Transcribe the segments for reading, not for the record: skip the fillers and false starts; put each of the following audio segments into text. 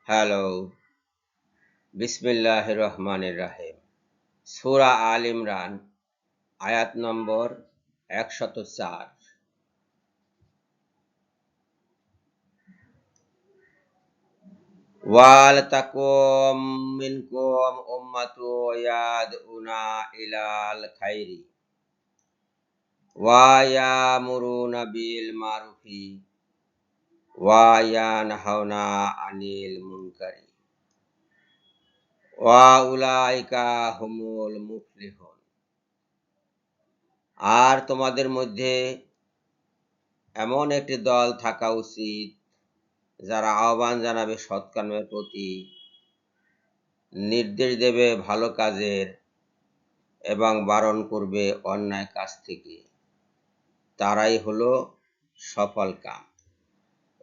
Hello, বিসমিল্লাহির রহমানির রহিম। সূরা আল ইমরান, আয়াত নম্বর ১০৪। ওয়াল তাকুম মিনকুম উম্মাতুন ইয়াদউনা ইলাল খাইরি ওয়া ইয়ামুরুনা বিল মারুফি ওয়া ইয়ানহাউনা আনিল মুনকারি ওয়া উলাইকা হুমুল মুফলিহুন। আর তোমাদের মধ্যে এমন একটি দল থাকা উচিত যারা আহ্বান জানাবে সৎকর্মের প্রতি, নির্দেশ দেবে ভালো কাজের এবং বারণ করবে অন্যায় কাজ থেকে। তারাই হলো সফল কাম।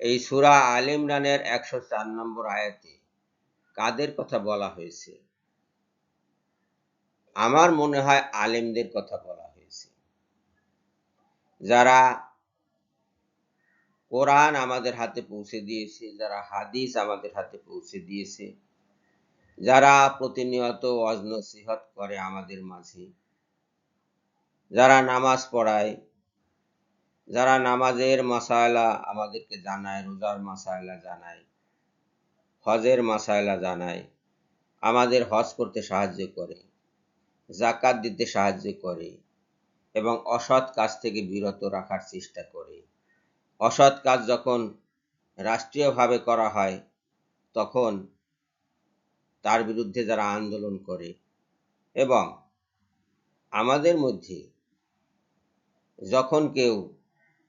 এই সূরা আল ইমরানের ১০৪ নম্বর আয়াতে কাদের কথা বলা হয়েছে? আমার মনে হয় আলেমদের কথা বলা হয়েছে, যারা কোরআন আমাদের হাতে পৌঁছে দিয়েছে, যারা হাদিস আমাদের হাতে পৌঁছে দিয়েছে, যারা প্রতিনিয়ত ওয়াজ নসিহত করে আমাদের মাঝে, যারা নামাজ পড়ায়, যারা নামাজের মাসায়লা আমাদেরকে জানায়, রোজার মাসায়লা জানায়, হজের মাসায়লা জানায়, আমাদের হজ করতে সাহায্য করে, যাকাত দিতে সাহায্য করে এবং অসৎ কাজ থেকে বিরত রাখার চেষ্টা করে। অসৎ কাজ যখন রাষ্ট্রীয়ভাবে করা হয় তখন তার বিরুদ্ধে যারা আন্দোলন করে, এবং আমাদের মধ্যে যখন কেউ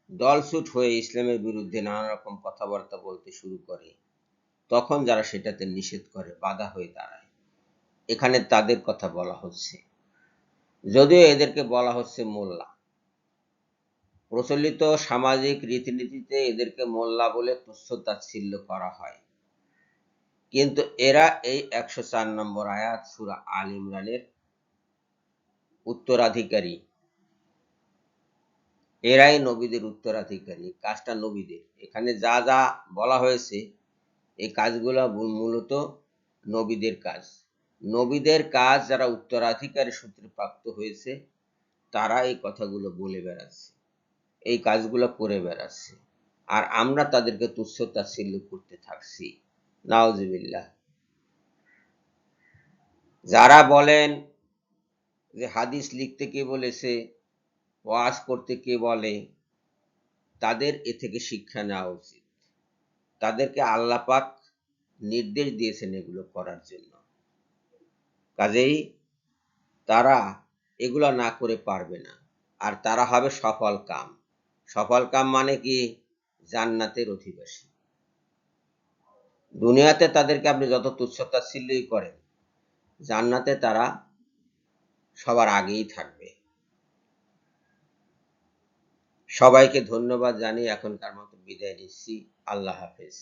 দলছুট হয়ে ইসলামের বিরুদ্ধে নানা রকম কথাবার্তা বলতে শুরু করে, তখন যারা সেটাতে নিষেধ করে, বাধা হয়ে দাঁড়ায়, এখানে তাদের কথা বলা হচ্ছে। যদিও এদেরকে বলা হচ্ছে মোল্লা। প্রচলিত সামাজিক রীতিনীতিতে এদেরকে মোল্লা বলে তুচ্ছ-তাচ্ছিল্য করা হয়, কিন্তু এরা এই ১০৪ নম্বর আয়াত সূরা আল ইমরানের উত্তরাধিকারী। এরাই নবীদের উত্তরাধিকারী, কাজটা নবীদের। এখানে যা যা বলা হয়েছে এই কাজগুলো মূলত নবীদের কাজ। নবীদের কাজ যারা উত্তরাধিকারী সূত্রে প্রাপ্ত হয়েছে তারা এই কথাগুলো বলে বেড়াচ্ছে, এই কাজগুলো করে বেড়াচ্ছে, আর আমরা তাদেরকে তুচ্ছ-তাচ্ছিল্য করতে থাকছি। নাউজুবিল্লাহ। যারা বলেন যে হাদিস লিখতে কে বলেছে, ওয়াজ করতে কে বলে, তাদের এ থেকে শিক্ষা নেওয়া উচিত। তাদেরকে আল্লাহ পাক নির্দেশ দিয়েছেন এগুলো করার জন্য, কাজেই তারা এগুলো না করে পারবে না, আর তারা হবে সফল কাম। সফল কাম মানে কি? জান্নাতের অধিবাসী। দুনিয়াতে তাদেরকে আপনি যত তুচ্ছ-তাচ্ছিল্যই করেন, জান্নাতে তারা সবার আগেই থাকবে। সবাইকে ধন্যবাদ জানিয়ে এখনকার মতো বিদায় নিচ্ছি। আল্লাহ হাফেজ।